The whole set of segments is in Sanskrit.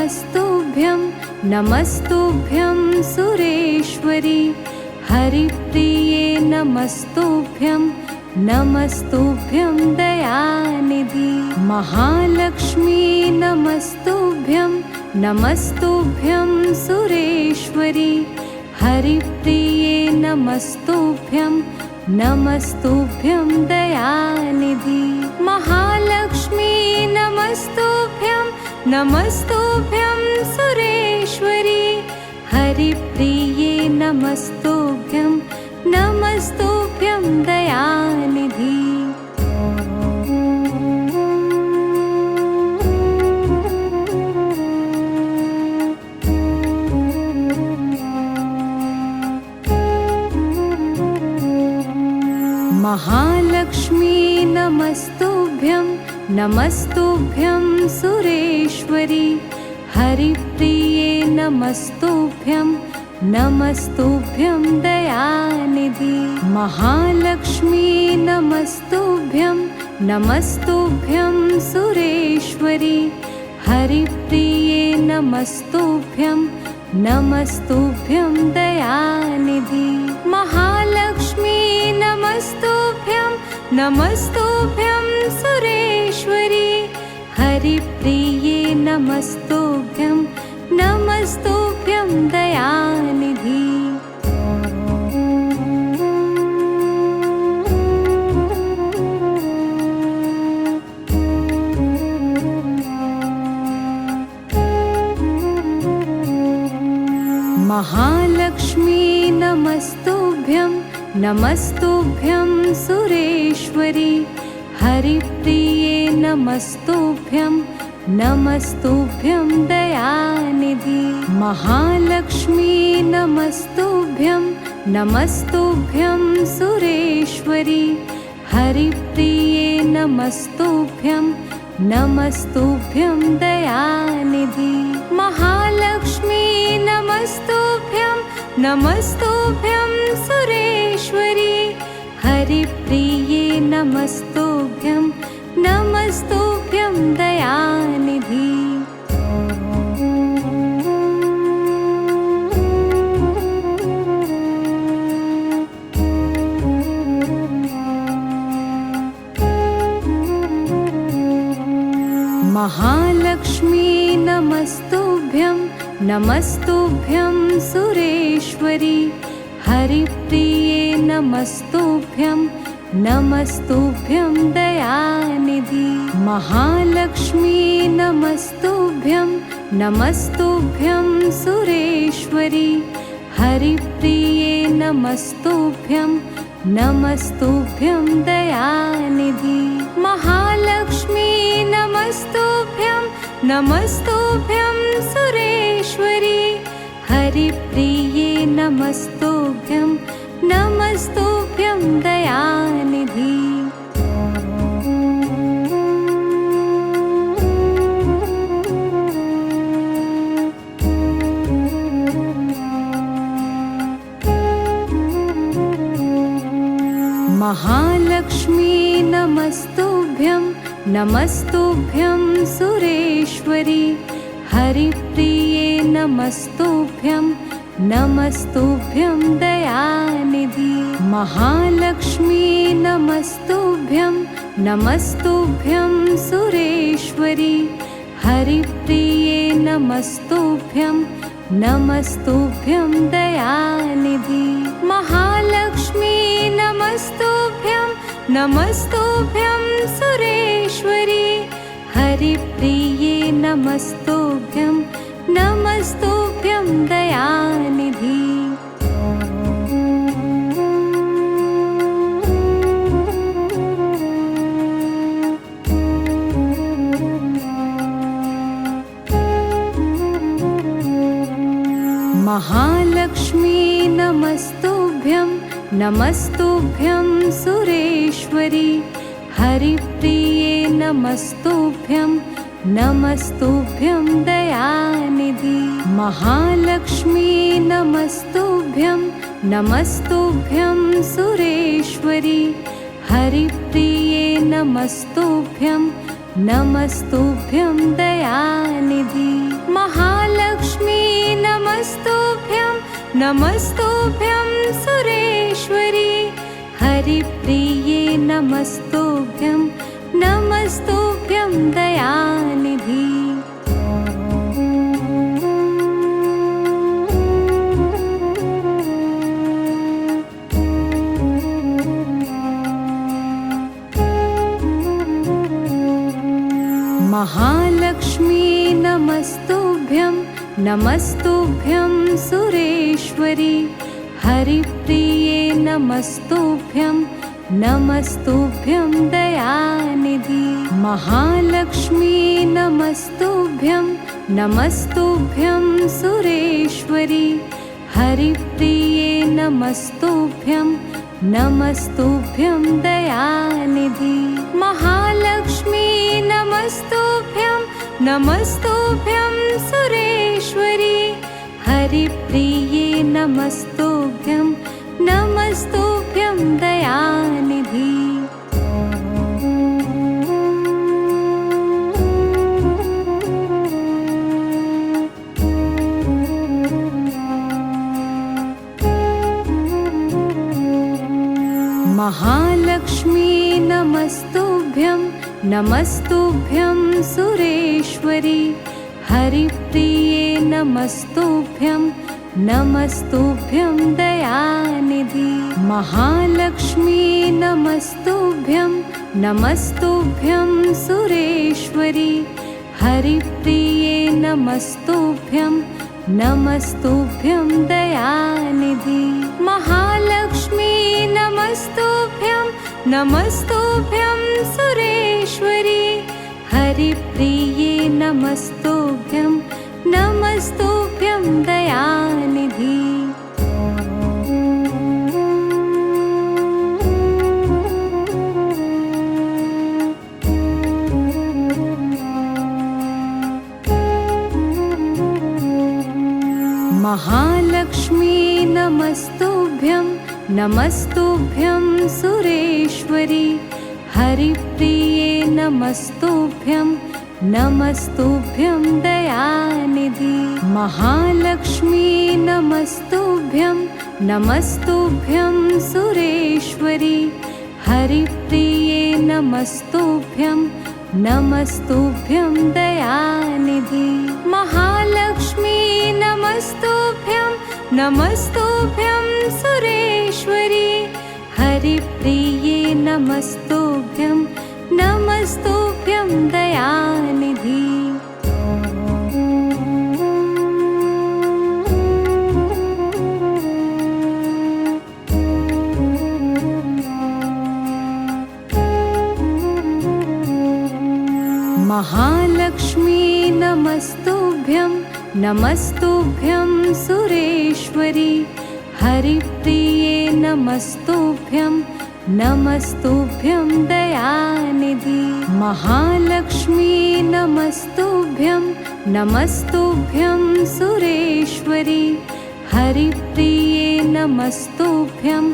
नमस्तुभ्यं नमस्तुभ्यं सुरेश्वरी हरिप्रिये नमस्तुभ्यं नमस्तुभ्यं दयानिधि महालक्ष्मी नमस्तुभ्यं नमस्तुभ्यं सुरेश्वरी हरिप्रिये नमस्तुभ्यं नमस्तुभ्यं दयानिधि महालक्ष्मी नमस्तुभ्यं नमस्तुभ्यं सुरेश्वरी हरिप्रिये नमस्तुभ्यं नमस्तुभ्यं दयानिधि महालक्ष्मी नमस्तुभ्यं नमस्तुभ्यं सुरेश्वरी हरिप्रिये नमस्तुभ्यं नमस्तुभ्यं दयानिधि महालक्ष्मी नमस्तुभ्यं नमस्तुभ्यं सुरेश्वरी हरिप्रिये नमस्तुभ्यं नमस्तुभ्यं दयानिधि महालक्ष्मी नमस्तुभ्यं नमस्तुभ्यं सुरेश्वरी हरिप्रिये नमस्तुभ्यं नमस्तुभ्यं दयानिधि महालक्ष्मी नमस्तुभ्यं नमस्तुभ्यं सुरेश्वरी हरिप्रिये नमस्तुभ्यं नमस्तुभ्यं दयानिधि महालक्ष्मी नमस्तुभ्यं नमस्तुभ्यं सुरेश्वरी हरिप्रिये नमस्तुभ्यं नमस्तुभ्यं दयानिधि महालक्ष्मी नमस्तुभ्यं नमस्तुभ्यं सुरेश्वरी हरिप्रिये नमस्तुभ्यं नमस्तुभ्यं दयानिधि महालक्ष्मी नमस्तुभ्यं नमस्तुभ्यं सुरेश्वरी हरिप्रिये नमस्तुभ्यं नमस्तुभ्यं दयानिधि महालक्ष्मी नमस्तुभ्यं नमस्तुभ्यं सुरेश्वरी हरिप्रिये नमस्तुभ्यं नमस्तुभ्यं दयानिधि महालक्ष्मी नमस्तुभ्यं नमस्तुभ्यं सुरेश्वरी हरिप्रिये नमस्तुभ्यं नमस्तुभ्यं दयानिधि महालक्ष्मी नमस्तुभ्यं नमस्तुभ्यं सुरेश्वरी हरिप्रिये नमस्तुभ्यं नमस्तुभ्यं दयानिधि महालक्ष्मी नमस्तुभ्यं नमस्तुभ्यं सुरेश्वरी हरिप्रिये नमस्तुभ्यं नमस्तुभ्यं दयानिधि महालक्ष्मी नमस्तुभ्यं नमस्तुभ्यं सुरेश्वरी हरिप्रिये नमस्तुभ्यं नमस्तुभ्यं दयानिधि महालक्ष्मी नमस्तुभ्यं नमस्तुभ्यं सुरेश्वरी हरिप्रिये नमस्तुभ्यं नमस्तुभ्यं दयानिधि महालक्ष्मी नमस्तुभ्यं नमस्तुभ्यं सुरेश्वरी हरिप्रिये नमस्तुभ्यं नमस्तुभ्यं दयानिधि महालक्ष्मी नमस्तुभ्यं नमस्तुभ्यं सुरेश्वरी हरिप्रिये नमस्तुभ्यं नमस्तुभ्यं दयानिधि महालक्ष्मी नमस्तुभ्यं नमस्तुभ्यं सुरेश्वरी हरिप्रिये नमस्तुभ्यं नमस्तुभ्यं दयानिधि महालक्ष्मी नमस्तुभ्यं नमस्तुभ्यं सुरेश्वरी हरिप्रिये नमस्तुभ्यं नमस्तुभ्यं दयानिधि महालक्ष्मी नमस्तुभ्यं नमस्तुभ्यं सुरेश्वरी हरिप्रिये नमस्तुभ्यं नमस्तुभ्यं दयानिधि महालक्ष्मी नमस्तुभ्यं नमस्तुभ्यं सुरेश्वरी हरिप्रिये नमस्तुभ्यं नमस्तुभ्यं दयानिधि महालक्ष्मी नमस्तुभ्यं नमस्तुभ्यं सुरेश्वरी हरिप्रिये नमस्तुभ्यं नमस्तुभ्यं दयानिधि महालक्ष्मी नमस्तुभ्यं नमस्तुभ्यं सुरेश्वरी हरिप्रिये नमस्तुभ्यं नमस्तुभ्यं दयानिधि महालक्ष्मी नमस्तुभ्यं नमस्तुभ्यं सुरेश्वरी हरिप्रिये नमस्तुभ्यं नमस्तुभ्यं दयानिधि महालक्ष्मी नमस्तुभ्यं नमस्तुभ्यं सुरेश्वरी हरिप्रिये नमस्तुभ्यं नमस्तुभ्यं दयानिधि महालक्ष्मी नमस्तुभ्यं नमस्तुभ्यं सुरेश्वरी हरिप्रिये नमस्तुभ्यं नमस्तुभ्यं दयानिधि महालक्ष्मी नमस्तुभ्यं नमस्तुभ्यं सुरेश्वरी हरिप्रिये नमस्तुभ्यं नमस्तुभ्यं दयानिधि महालक्ष्मी नमस्तुभ्यं नमस्तुभ्यं सुरेश्वरी हरिप्रिये नमस्तुभ्यं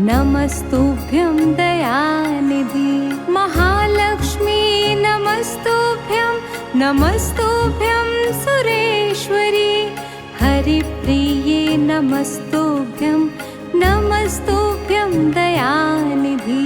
नमस्तुभ्यं दयानिधि महालक्ष्मी नमस्तुभ्यं नमस्तुभ्यं सुरेश्वरी हरिप्रिये नमस्तुभ्यं नमस्तुभ्यं दयानिधि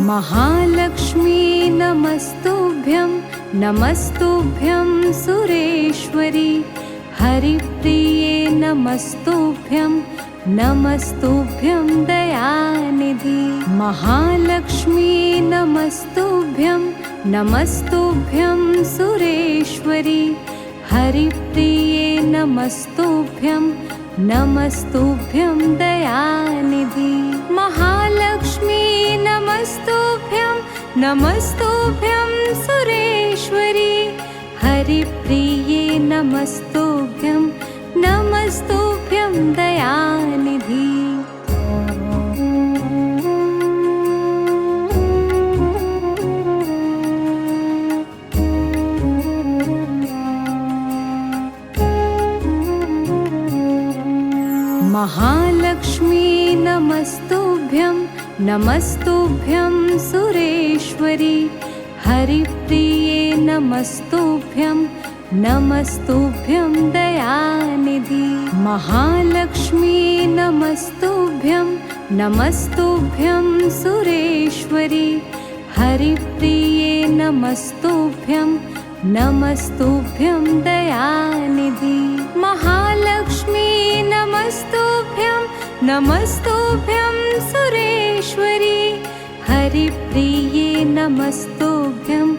महालक्ष्मी नमस्तुभ्यं नमस्तुभ्यं सुरेश्वरी हरिप्रिये नमस्तुभ्यं नमस्तुभ्यं दयानिधि महालक्ष्मी नमस्तुभ्यं नमस्तुभ्यं सुरेश्वरी हरिप्रिये नमस्तुभ्यं नमस्तुभ्यं दयानिधि महालक्ष्मी नमस्तुभ्यं नमस्तुभ्यं सुरेश्वरी हरिप्रिये नमस्तुभ्यं नमस्तुभ्यं दयानिधि महालक्ष्मी नमस्तुभ्यं नमस्तुभ्यं सुरेश्वरी हरिप्रिये नमस्तुभ्यं नमस्तुभ्यं दयानिधि महालक्ष्मी नमस्तुभ्यं नमस्तुभ्यं सुरेश्वरी हरिप्रिये नमस्तुभ्यं नमस्तुभ्यं दयानिधि महालक्ष्मी नमस्तुभ्यं नमस्तुभ्यं सुरेश्वरी हरिप्रिये नमस्तुभ्यं